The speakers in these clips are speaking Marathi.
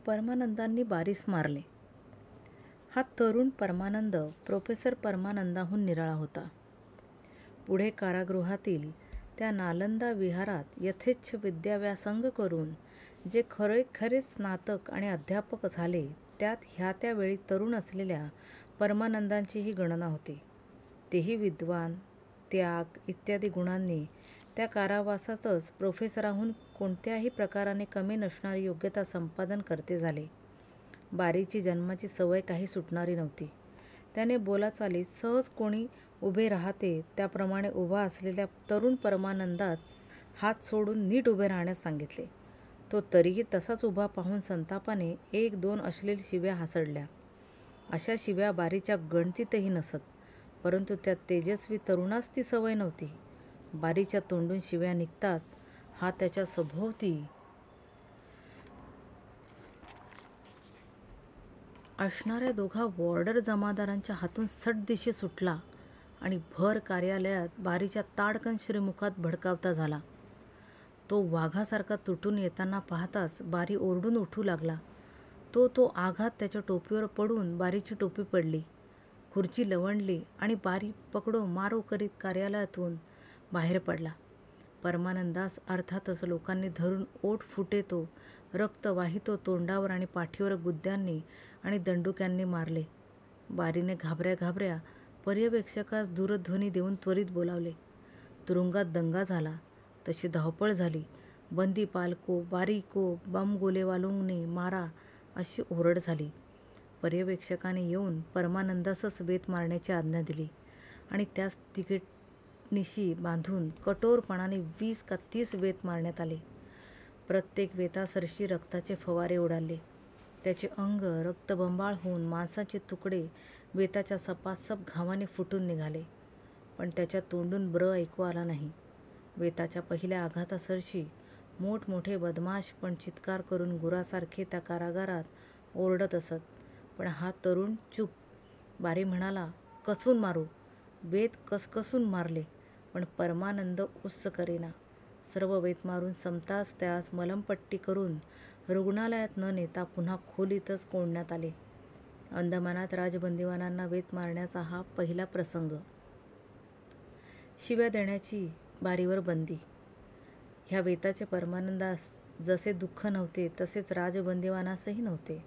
परमानंदांनी बारीस मारले. हा तरुण परमानंद प्रोफेसर परमानंदाहून निराळा होता. पुढे कारागृहातील त्या नालंदा विहारात यथेच्छ विद्याव्यासंग करून जे खरे स्नातक आणि अध्यापक झाले, त्यात ह्या त्यावेळी तरुण असलेल्या परमानंदांचीही गणना होती. तेही विद्वान, त्याग इत्यादी गुणांनी त्या कारावासातच प्रोफेसराहून कोणत्याही प्रकाराने कमी नसणारी योग्यता संपादन करते झाले. बारीची जन्माची सवय काही सुटणारी नव्हती. त्याने बोलाचालीत सहज कोणी उभे राहते त्याप्रमाणे उभा असलेल्या तरुण परमानंदात हात सोडून नीट उभे राहण्यास सांगितले. तो तरीही तसाच उभा पाहून संतापाने 1-2 अश्लील शिव्या हासडल्या. अशा शिव्या बारीच्या गणतीतही नसत, परंतु त्या तेजस्वी तरुणास ती सवय नव्हती. बारीच्या तोंडून शिव्या निघताच हा त्याच्या सभोवती असणाऱ्या दोघा वॉर्डर जमादारांच्या हातून सटदिशी सुटला आणि भर कार्यालयात बारीच्या ताडकन श्रीमुखात भडकावता झाला. तो वाघासारखा तुटून येताना पाहताच बारी ओरडून उठू लागला. तो आघात त्याच्या टोपीवर पडून बारीची टोपी पडली. खुर्ची लवंडली आणि बारी पकडो मारो करीत कार्यालयातून बाहेर पडला. परमानंदास अर्थातच लोकांनी धरून ओठ फुटेतो, रक्त वाहितो तोंडावर आणि पाठीवर गुद्द्यांनी आणि दंडुक्यांनी मारले. बारीने घाबऱ्या पर्यवेक्षकास दूरध्वनी देऊन त्वरित बोलावले. तुरुंगात दंगा झाला. तशी धावपळ झाली. बंदी पालको, बारी को, बम गोलेवालोंने मारा अशी ओरड झाली. पर्यवेक्षकाने येऊन परमानंदासच वेत मारण्याची आज्ञा दिली आणि त्यास तिकीटनिशी बांधून कठोरपणाने 20 का 30 वेत मारण्यात आले. प्रत्येक वेतासरशी रक्ताचे फवारे उडाले. त्याचे अंग रक्तबंबाळ होऊन मांसाचे तुकडे वेताच्या सपासप घावाने फुटून निघाले. पण त्याच्या तोंडून ब्र ऐकू आला नाही. वेताच्या पहिल्या आघातासरशी मोठमोठे बदमाश पण चित्कार करून गुरासारखे त्या कारागारात ओरडत असत. पण हा तरुण चूप. बारी म्हणाला, कसून मारू. वेत कसकसून मारले, पण परमानंद उस्स करेना. सर्व वेत मारून संपताच त्यास मलमपट्टी करून रुग्णालयात न नेता पुन्हा खोलीतच कोंडण्यात आले. अंदमानात राजबंदीवानांना वेत मारण्याचा हा पहिला प्रसंग. शिव्या देण्याची बारीवर बंदी. ह्या वेताचे परमानंदास जसे दुःख नव्हते तसेच राजबंदीवानासही नव्हते,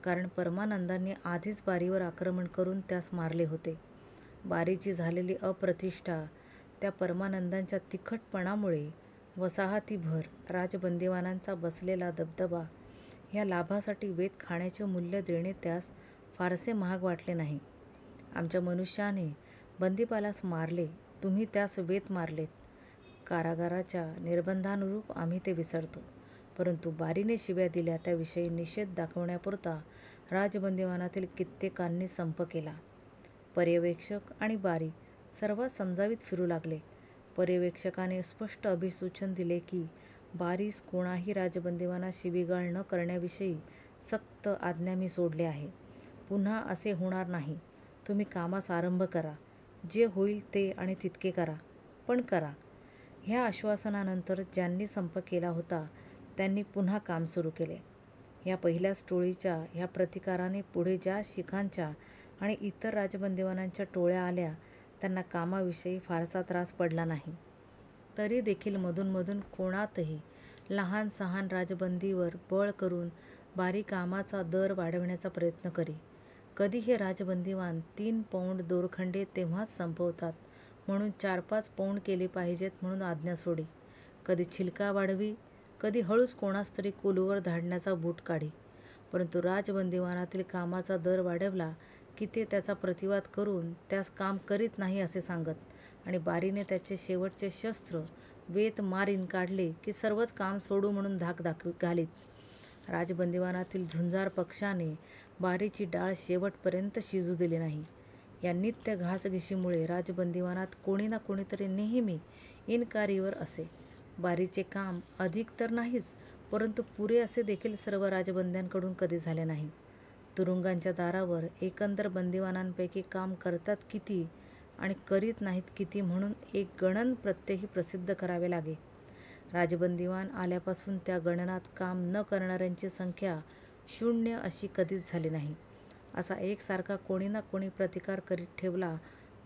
कारण परमानंदांनी आधीच बारीवर आक्रमण करून त्यास मारले होते. बारीची झालेली अप्रतिष्ठा, त्या परमानंदांच्या तिखटपणामुळे वसाहतीभर राजबंदीवानांचा बसलेला दबदबा, ह्या लाभासाठी वेत खाण्याचे मूल्य देणे त्यास फारसे महाग वाटले नाही. आमच्या मनुष्याने बंदीपालास मारले, तुम्ही त्यास वेत मारलेत. कारागाराच्या निर्बंधानुरूप आम्ही ते विसरतो, परंतु बारीने शिव्या दिल्या त्याविषयी निषेध दाखवण्यापुरता राजबंदीवानातील कित्येकांनी संप केला. पर्यवेक्षक आणि बारी सर्वात समजावीत फिरू लागले. पर्यवेक्षकाने स्पष्ट अभिसूचन दिले की बारीस कोणाही राजबंदीवानास शिवीगाळ न करण्याविषयी सक्त आज्ञा मी सोडले आहे. पुन्हा असे होणार नाही. तुम्ही कामास आरंभ करा. जे होईल ते आणि तितके करा, पण करा. ह्या आश्वासनानंतर ज्यांनी संप केला होता त्यांनी पुन्हा काम सुरू केले. ह्या पहिल्याच टोळीच्या ह्या प्रतिकाराने पुढे ज्या शिखांच्या आणि इतर राजबंदीवानांच्या टोळ्या आल्या त्यांना कामाविषयी फारसा त्रास पडला नाही. तरी देखील मधून कोणातही लहान सहान राजबंदीवर बळ करून बारी कामाचा दर वाढविण्याचा प्रयत्न करी. कधी हे राजबंदीवान 3 पौंड दोरखंडे तेव्हाच संपवतात म्हणून 4-5 पौंड केले पाहिजेत म्हणून आज्ञा सोडी. कधी छिलका वाढवी, कधी हळूच कोणास तरी कोलूवर धाडण्याचा बूट काढी. परंतु राजबंदीवानातील कामाचा दर वाढवला की ते त्याचा प्रतिवाद करून त्यास काम करीत नाही असे सांगत आणि बारीने त्याचे शेवटचे शस्त्र वेत मारीन काढले की सर्वच काम सोडू म्हणून धाक घालीत. राजबंदीवानातील झुंजार पक्षाने बारीची डाळ शेवटपर्यंत शिजू दिली नाही. या नित्य घासघिशीमुळे राजबंदीवानात कोणी ना कोणीतरी नेहमी इनकारीवर असे. बारीचे काम अधिक तर नाहीच, परंतु पुरे असे देखील सर्व राजबंद्यांकडून कधी झाले नाही. तुरुंगांच्या दारावर एकंदर बंदीवानांपैकी काम करतात किती आणि करीत नाहीत किती म्हणून एक गणन प्रत्यही प्रसिद्ध करावे लागे. राजबंदीवान आल्यापासून त्या गणनात काम न करणाऱ्यांची संख्या शून्य अशी कधीच झाली नाही. असा एकसारखा कोणी ना कोणी प्रतिकार करीत ठेवला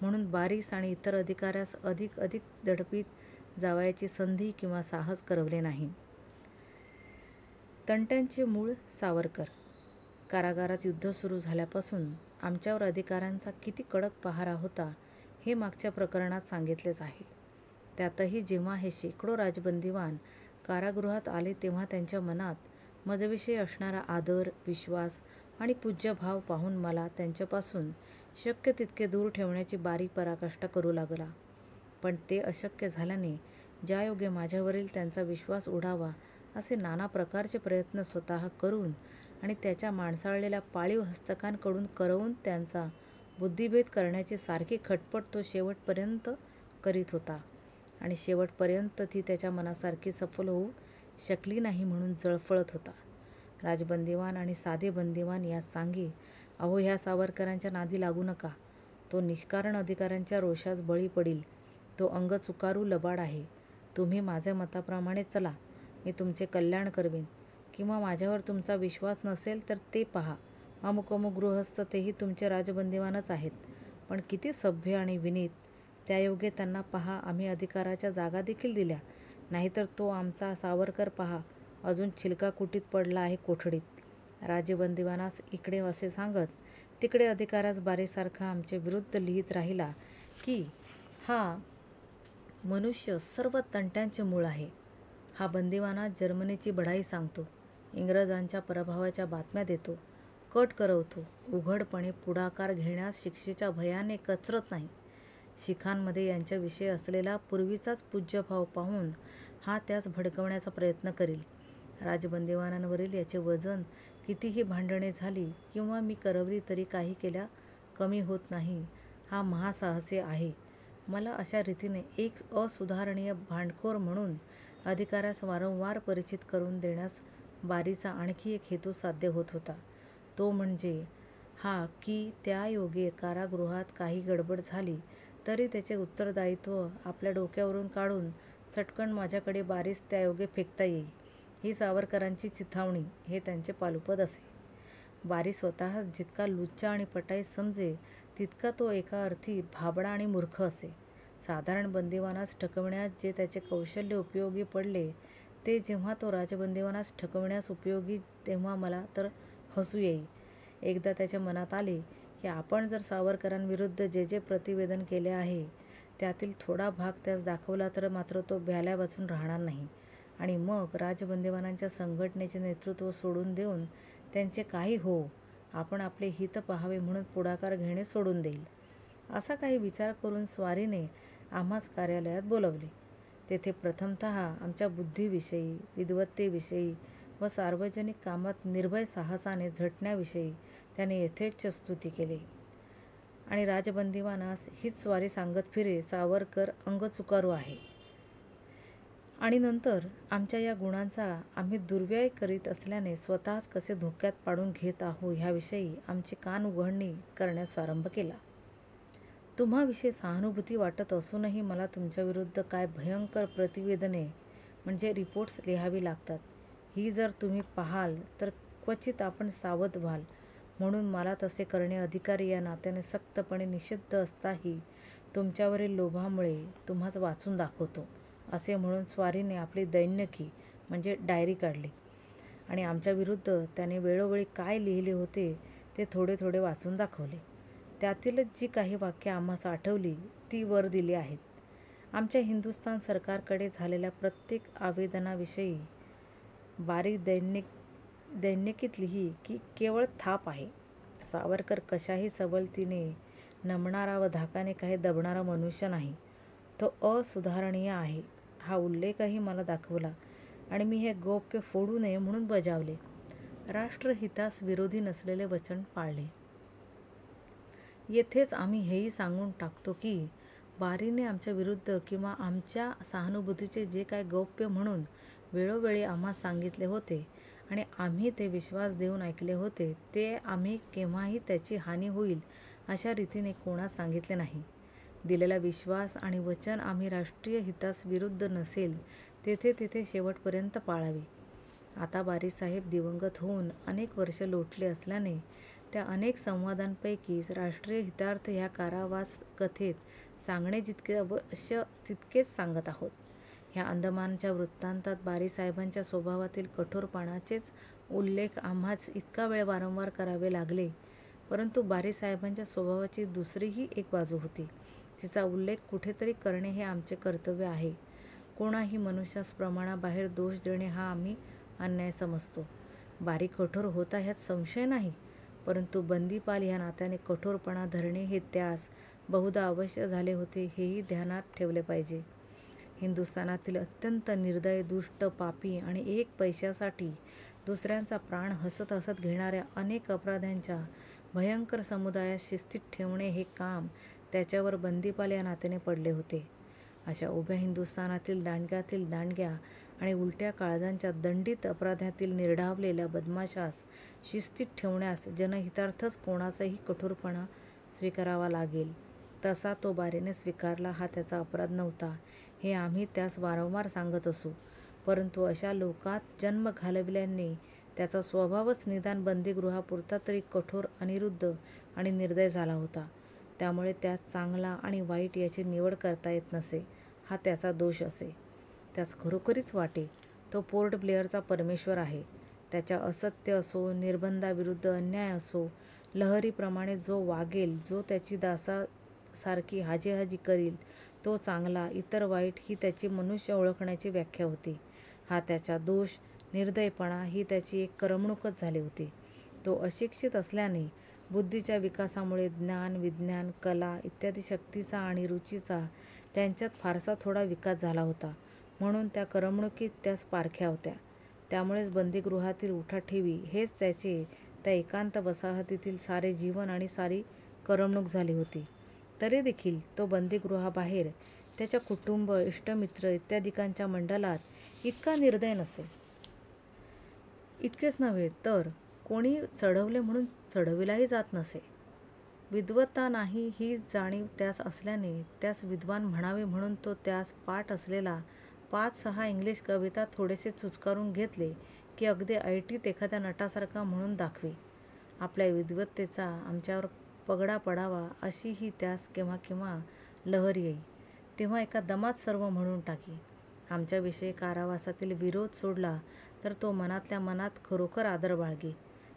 म्हणून बारीस आणि इतर अधिकाऱ्यास अधिक अधिक दडपीत जावयाची संधी किंवा साहस करवले नाही. तंट्यांचे मूळ सावरकर. कारागारात युद्ध सुरू झाल्यापासून आमच्यावर अधिकाऱ्यांचा किती कडक पहारा होता हे मागच्या प्रकरणात सांगितलेच आहे. त्यातही जेव्हा हे शेकडो राजबंदीवान कारागृहात आले तेव्हा त्यांच्या मनात माझ्याविषयी असणारा आदर, विश्वास आणि पूज्यभाव पाहून मला त्यांच्यापासून शक्य तितके दूर ठेवण्याची बारी पराकाष्ठा करू लागला. पण ते अशक्य झाल्याने ज्यायोगे माझ्यावरील त्यांचा विश्वास उडावा असे नाना प्रकारचे प्रयत्न स्वतः करून आणि त्याच्या माणसाळलेल्या पाळीव हस्तकांकडून करवून त्यांचा बुद्धिभेद करण्याची सारखी खटपट तो शेवटपर्यंत करीत होता आणि शेवटपर्यंत ती त्याच्या मनासारखी सफल होऊ शकली नाही म्हणून जळफळत होता. राजबंदीवान आणि साधे बंदीवान यास सांगे, अहो ह्या सावरकरांच्या नादी लागू नका. तो निष्कारण अधिकाऱ्यांच्या रोषास बळी पडील. तो अंग चुकारू लबाड आहे. तुम्ही माझ्या मताप्रमाणे चला, मी तुमचे कल्याण करवीन. किंवा माझ्यावर तुमचा विश्वास नसेल तर ते पहा, अमुक अमुक गृहस्थ तेही तुमचे राजबंदीवानच आहेत, पण किती सभ्य आणि विनीत. त्यायोगे त्यांना पहा, आम्ही अधिकाराच्या जागा देखील दिल्या. नाहीतर तो आमचा सावरकर पहा, अजून छिलकाकुटीत पडला आहे कोठडीत. राजबंदीवानास इकडे असे सांगत तिकडे अधिकारास बारीसारखा आमचे विरुद्ध लिहित राहिला की हा मनुष्य सर्व तंट्यांचे मूळ आहे. हा बंदीवानात जर्मनीची बढाई सांगतो, इंग्रजांच्या पराभवाच्या बातम्या देतो, कट करवतो, उघडपणे पुढाकार घेण्यास शिक्षेच्या भयाने कचरत नाही. शिखांमध्ये यांच्याविषयी असलेला पूर्वीचाच पूज्यभाव पाहून हा त्यास भडकवण्याचा प्रयत्न करील. राजबंदीवानांवरील याचे वजन कितीही भांडणे झाली किंवा मी करवली तरी काही केल्या कमी होत नाही. हा महासाहसी आहे. मला अशा रीतीने एक असुधारणीय भांडखोर म्हणून अधिकाऱ्यास वारंवार परिचित करून देण्यास बारीचा आणखी एक हेतू साध्य होत होता. तो म्हणजे हा की त्या योगे कारागृहात काही गडबड झाली तरी त्याचे उत्तरदायित्व आपल्या डोक्यावरून काढून चटकन माझ्याकडे बारीस त्यायोगे फेकता येई, ही सावरकरांची चिथावणी हे त्यांचे पालुपद असे. बारी स्वतःच जितका लुच्चा आणि पटाईत समजे तितका तो एका अर्थी भाबडा आणि मूर्ख असे. साधारण बंदीवानास ठकविण्यास जे त्याचे कौशल्य उपयोगी पडले ते जेव्हा तो राजबंदीवानास ठकविण्यास उपयोगी तेव्हा मला तर हसू येई. एकदा त्याच्या मनात आले की आपण जर सावरकरांविरुद्ध जे जे प्रतिवेदन केले आहे त्यातील थोडा भाग त्यास दाखवला तर मात्र तो भ्याल्या वाचून राहणार नाही आणि मग राजबंदीवानांच्या संघटनेचे नेतृत्व सोडून देऊन त्यांचे काही हो, आपण आपले हित पाहावे म्हणून पुढाकार घेणे सोडून देईल. असा काही विचार करून स्वारीने आम्हास कार्यालयात बोलवले. तेथे प्रथमतः आमच्या बुद्धीविषयी, विद्वत्तेविषयी व सार्वजनिक कामात निर्भय साहसाने झटण्याविषयी त्याने यथेच्छ स्तुती केली आणि राजबंदीवानास हीच स्वारी सांगत फिरे, सावरकर अंग चुकारू आहे. आणि नंतर आमच्या या गुणांचा आम्ही दुर्व्यय करीत असल्याने स्वतःच कसे धोक्यात पाडून घेत आहो ह्याविषयी आमची कान उघडणी करण्यास आरंभ केला. तुम्हाविषयी सहानुभूती वाटत असूनही मला तुमच्याविरुद्ध काय भयंकर प्रतिवेदने म्हणजे रिपोर्ट्स लिहावी लागतात, ही जर तुम्ही पाहाल तर क्वचित आपण सावध व्हाल. म्हणून मला तसे करणे अधिकारी या नात्याने सक्तपणे निषिद्ध असताही तुमच्यावरील लोभामुळे तुम्हास वाचून दाखवतो, असे म्हणून स्वारीने आपली दैनिकी म्हणजे डायरी काढली आणि आमच्याविरुद्ध त्याने वेळोवेळी काय लिहिले होते ते थोडे थोडे वाचून दाखवले. त्यातीलच जी काही वाक्ये आम्हास आठवली ती वर दिली आहेत. आमच्या हिंदुस्थान सरकारकडे झालेल्या प्रत्येक आवेदनाविषयी बारी दैनिकीत लिही की केवळ थाप आहे. सावरकर कशाही सबलतीने नमणारा व धाकाने काही दबणारा मनुष्य नाही. तो असुधारणीय आहे हा उल्लेखही मला दाखवला आणि मी हे गौप्य फोडू नये म्हणून बजावले. राष्ट्रहितास विरोधी नसलेले वचन पाळले. येथेच आम्ही हेही सांगून टाकतो की बारीने आमच्या विरुद्ध किंवा आमच्या सहानुभूतीचे जे काय गौप्य म्हणून वेळोवेळी आम्हास सांगितले होते आणि आम्ही ते विश्वास देऊन ऐकले होते ते आम्ही केव्हाही त्याची हानी होईल अशा रीतीने कोणास सांगितले नाही. दिलेला विश्वास आणि वचन आम्ही राष्ट्रीय हितास विरुद्ध नसेल तेथे शेवटपर्यंत पाळावे. आता बारीसाहेब दिवंगत होऊन अनेक वर्ष लोटले असल्याने त्या अनेक संवादांपैकी राष्ट्रीय हितार्थ ह्या कारावास कथेत सांगणे जितके अवश्य तितकेच सांगत आहोत. ह्या अंदमानच्या वृत्तांतात बारीसाहेबांच्या स्वभावातील कठोरपणाचेच उल्लेख आम्हास इतका वेळ वारंवार करावे लागले. परंतु बारीसाहेबांच्या स्वभावाची दुसरीही एक बाजू होती. तिचा उल्लेख कुठेतरी करणे हे आमचे कर्तव्य आहे. कोणाही मनुष्यास प्रमाणाबाहेर दोष देणे हा आम्ही अन्याय समजतो. बारी कठोर होता ह्यात संशय नाही, परंतु बंदीपाल ह्या नात्याने कठोरपणा धरणे हे त्यास बहुधा अवश्य झाले होते हेही ध्यानात ठेवले पाहिजे. हिंदुस्थानातील अत्यंत निर्दय, दुष्ट, पापी आणि एक पैशासाठी दुसऱ्यांचा प्राण हसत हसत घेणाऱ्या अनेक अपराध्यांच्या भयंकर समुदायास शिस्तीत ठेवणे हे काम त्याच्यावर बंदीपाल या नात्याने पडले होते. अशा उभ्या हिंदुस्थानातील दांडग्यातील दांडग्या आणि उलट्या काळजांच्या दंडित अपराध्यातील निर्ढावलेल्या बदमाशास शिस्तीत ठेवण्यास जनहितार्थच कोणाचाही कठोरपणा स्वीकारावा लागेल. तसा तो बारीने स्वीकारला हा त्याचा अपराध नव्हता हे आम्ही त्यास वारंवार सांगत असू. परंतु अशा लोकात जन्म घालविल्याने त्याचा स्वभावच निदान बंदीगृहापुरता तरी कठोर, अनिरुद्ध आणि निर्दय झाला होता. त्यामुळे त्यास चांगला आणि वाईट याची निवड करता येत नसे हा त्याचा दोष असे. त्यास खरोखरीच वाटे तो पोर्ट ब्लेअरचा परमेश्वर आहे. त्याच्या असत्य असो, निर्बंधाविरुद्ध अन्याय असो, लहरीप्रमाणे जो वागेल, जो त्याची दासासारखी हाजेहाजी करील तो चांगला, इतर वाईट ही त्याची मनुष्य ओळखण्याची व्याख्या होती. हा त्याचा दोष, निर्दयपणा ही त्याची एक करमणूकच झाली होती. तो अशिक्षित असल्याने बुद्धीच्या विकासामुळे ज्ञान, विज्ञान, कला इत्यादी शक्तीचा आणि रुचीचा त्यांच्यात फारसा थोडा विकास झाला होता, म्हणून त्या करमणुकीत त्यास पारख्या होत्या. त्यामुळेच बंदीगृहातील उठाठेवी हेच त्याचे त्या एकांत वसाहतीतील सारे जीवन आणि सारी करमणूक झाली होती. तरी देखील तो बंदीगृहाबाहेर त्याच्या कुटुंब, इष्टमित्र इत्यादिकांच्या मंडलात इतका निर्दय नसे. इतकेच नव्हे तर कोणी चढवले म्हणून चढविलाही जात नसे. विद्वत्ता नाही ही जाणीव त्यास असल्याने त्यास विद्वान म्हणावे म्हणून तो त्यास पाठ असलेला 5-6 इंग्लिश कविता थोडेसे चुचकारून घेतले की अगदी ऐटीत एखाद्या नटासारखा म्हणून दाखवी. आपल्या विद्वत्तेचा आमच्यावर पगडा पडावा अशी ही त्यास केव्हा केव्हा लहर येई. तेव्हा एका दमात सर्व म्हणून टाकी. आमच्याविषयी कारावासातील विरोध सोडला तर तो मनातल्या मनात खरोखर आदर बाळगे.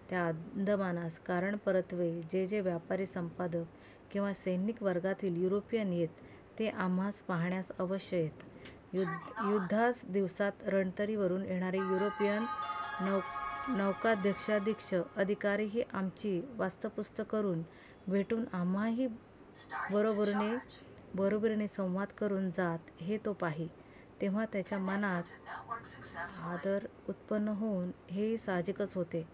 त्या अंदमानास कारण परत्वे जे जे व्यापारी, संपादक किंवा सैनिक वर्गातील युरोपियन येत ते आम्हास पाहण्यास अवश्य येत. युद्धास दिवसात रणतरीवरून येणारे युरोपियन नौकाध्यक्षाधीश अधिकारीही आमची वास्तपुस्त करून भेटून आम्हाही बरोबरीने संवाद करून जात हे तो पाही. तेव्हा त्याच्या मनात आदर उत्पन्न होऊन हेही साहजिकच होते.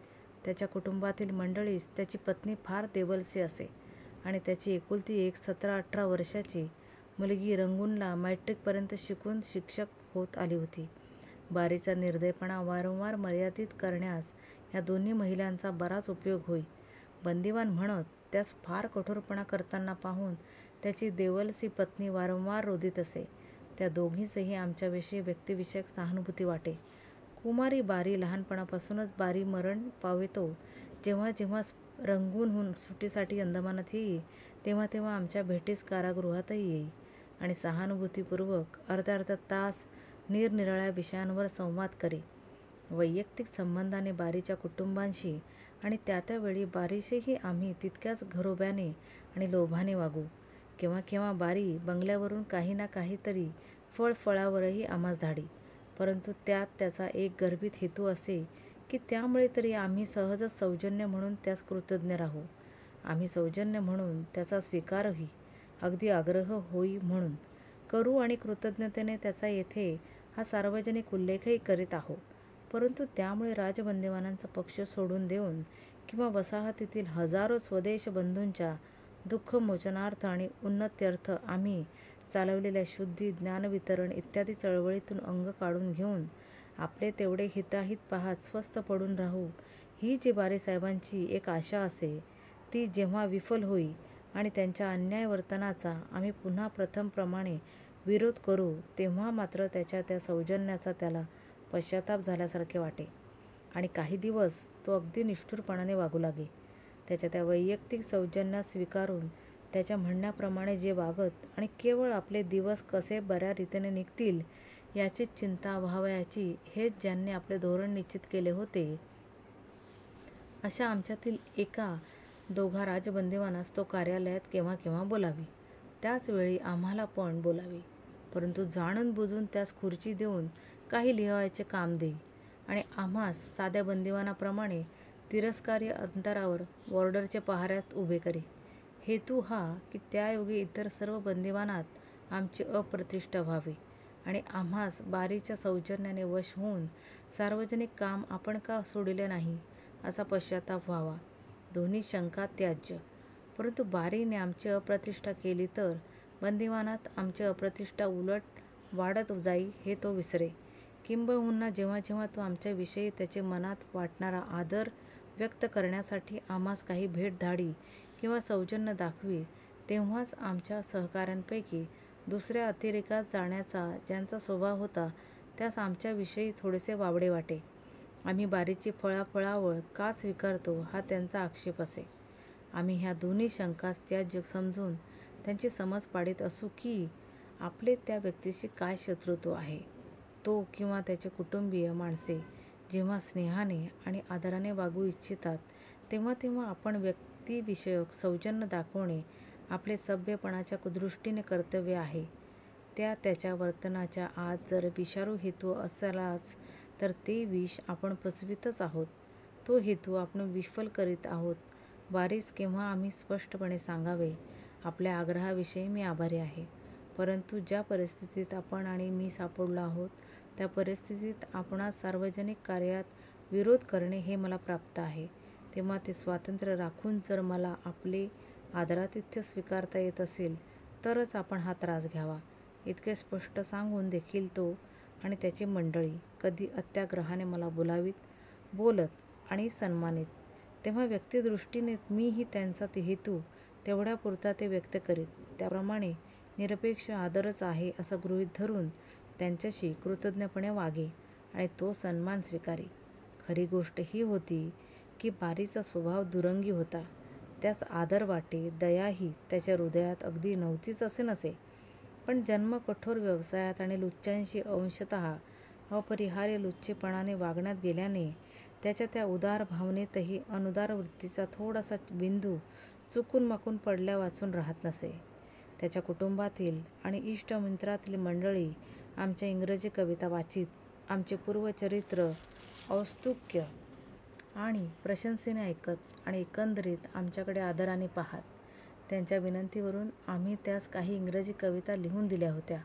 त्याच्या कुटुंबातील मंडळीस त्याची पत्नी फार देवलसी असे आणि त्याची एकुलती एक 17-18 वर्षाची मुलगी रंगूनला मॅट्रिकपर्यंत शिकून शिक्षक होत आली होती. बारीचा निर्दयपणा वारंवार मर्यादित करण्यास ह्या दोन्ही महिलांचा बराच उपयोग होई. बंदिवान म्हणत त्यास फार कठोरपणा करताना पाहून त्याची देवलसी पत्नी वारंवार रोधित असे. त्या दोघींचही आमच्याविषयी व्यक्तिविषयक सहानुभूती वाटे. कुमारी बारी लहानपणापासूनच बारी मरण पावेतो जेव्हा जेव्हा रंगूनहून सुट्टीसाठी अंदमानात येई तेव्हा तेव्हा आमच्या भेटीस कारागृहातही येई आणि सहानुभूतीपूर्वक अर्धा तास निरनिराळ्या विषयांवर संवाद करी. वैयक्तिक संबंधाने बारीच्या कुटुंबांशी आणि त्या वेळी बारीशीही आम्ही तितक्याच घरोब्याने आणि लोभाने वागू. केव्हा केव्हा बारी बंगल्यावरून काही ना काहीतरी फळावरही आम्हास धाडी. परंतु त्यात त्याचा एक गर्भित हेतू असे की त्यामुळे तरी आम्ही सहजच सौजन्य म्हणून त्यास कृतज्ञ राहू. आम्ही सौजन्य म्हणून त्याचा स्वीकारही अगदी आग्रह होई म्हणून करू आणि कृतज्ञतेने त्याचा येथे हा सार्वजनिक उल्लेखही करीत आहो. परंतु त्यामुळे राजबंदीवानांचा पक्ष सोडून देऊन किंवा वसाहतीतील हजारो स्वदेश बंधूंच्या दुःखमोचनार्थ आणि उन्नत्यर्थ आम्ही चालवलेल्या शुद्धी, ज्ञानवितरण इत्यादी चळवळीतून अंग काढून घेऊन आपले तेवढे हिताहित पाहत स्वस्थ पडून राहू ही जी बारीसाहेबांची एक आशा असे ती जेव्हा विफल होई आणि त्यांच्या अन्याय वर्तनाचा आम्ही पुन्हा प्रथमप्रमाणे विरोध करू तेव्हा मात्र त्याच्या त्या सौजन्याचा त्याला पश्चाताप झाल्यासारखे वाटे. आणि काही दिवस तो अगदी निष्ठुरपणाने वागू लागे. त्याच्या त्या वैयक्तिक सौजन्यास स्वीकारून त्याच्या म्हणण्याप्रमाणे जे वागत आणि केवळ आपले दिवस कसे बऱ्या रीतीने निघतील याचीच चिंता व्हावयाची, हेच ज्यांनी आपले धोरण निश्चित केले होते, अशा आमच्यातील एका दोघा राजबंदीवानास तो कार्यालयात केव्हा केव्हा बोलावी. त्याच वेळी आम्हाला पण बोलावी, परंतु जाणून बुजून त्यास खुर्ची देऊन काही लिहावायचे काम देई आणि आम्हास साध्या बंदिवानाप्रमाणे तिरस्कार्य अंतरावर वॉर्डरच्या पहाऱ्यात उभे करी. हेतू हा की त्यायोगे इतर सर्व बंदिवानात आमची अप्रतिष्ठा व्हावी आणि आम्हास बारीच्या सौजन्याने वश होऊन सार्वजनिक काम आपण का सोडिले नाही असा पश्चाताप व्हावा. दोन्ही शंका त्याज्य. परंतु बारीने आमची अप्रतिष्ठा केली तर बंदिवानात आमची अप्रतिष्ठा उलट वाढत जाई हे तो विसरे. किंबहुना जेव्हा जेव्हा तो आमच्याविषयी त्याचे मनात वाटणारा आदर व्यक्त करण्यासाठी आम्हास काही भेटधाडी किंवा सौजन्य दाखवी, तेव्हाच आमच्या सहकाऱ्यांपैकी दुसऱ्या अतिरेकात जाण्याचा ज्यांचा स्वभाव होता त्यास आमच्याविषयी थोडेसे वावडे वाटे. आम्ही बारीची फळाफळावळ का स्वीकारतो हा त्यांचा आक्षेप असे. आम्ही ह्या दोन्ही शंकास त्याज्य समजून त्यांची समज पाडीत असू की आपले त्या व्यक्तीशी काय शत्रुत्व आहे. तो किंवा त्याचे कुटुंबीय माणसे जेव्हा स्नेहाने आणि आदराने वागू इच्छितात तेव्हा तेव्हा आपण व्यक्तिविषयक सौजन्य दाखवणे आपले सभ्यपणाच्या दृष्टीने कर्तव्य आहे. त्याच्या वर्तनाच्या आत जर विषारू हेतू असलाच तर ते विष आपण पचवीतच आहोत. तो हेतू आपण विफल करीत आहोत. बारीस केव्हा आम्ही स्पष्टपणे सांगावे, आपल्या आग्रहाविषयी मी आभारी आहे, परंतु ज्या परिस्थितीत आपण आणि मी सापडलो आहोत त्या परिस्थितीत आपणास सार्वजनिक कार्यात विरोध करणे हे मला प्राप्त आहे. तेव्हा ते स्वातंत्र्य राखून जर मला आपले आदरातिथ्य स्वीकारता येत असेल तरच आपण हा त्रास घ्यावा. इतके स्पष्ट सांगून देखील तो आणि त्याची मंडळी कधी अत्याग्रहाने मला बोलत आणि सन्मानित, तेव्हा व्यक्तिदृष्टीने मीही त्यांचा हेतू तेवढ्यापुरता ते व्यक्त करीत. त्याप्रमाणे निरपेक्ष आदरच आहे असं गृहीत धरून त्यांच्याशी कृतज्ञपणे वागे आणि तो सन्मान स्वीकारी. खरी गोष्ट ही होती की बारीचा स्वभाव दुरंगी होता. त्यास आदर वाटे, दयाही त्याच्या हृदयात अगदी नव्हतीच असे नसे, पण जन्म कठोर व्यवसायात आणि लुच्च्यांशी अंशतः अपरिहार्य लुच्चेपणाने वागण्यात गेल्याने त्याच्या त्या उदार भावनेतही अनुदार वृत्तीचा थोडासा बिंदू चुकून माकून पडल्या वाचून राहत नसे. त्याच्या कुटुंबातील आणि इष्टमित्रातील मंडळी आमच्या इंग्रजी कविता वाचीत, आमचे पूर्वचरित्र औत्सुक्य आणि प्रशंसेने ऐकत आणि एकंदरीत आमच्याकडे आदराने पाहत. त्यांच्या विनंतीवरून आम्ही त्यास काही इंग्रजी कविता लिहून दिल्या होत्या.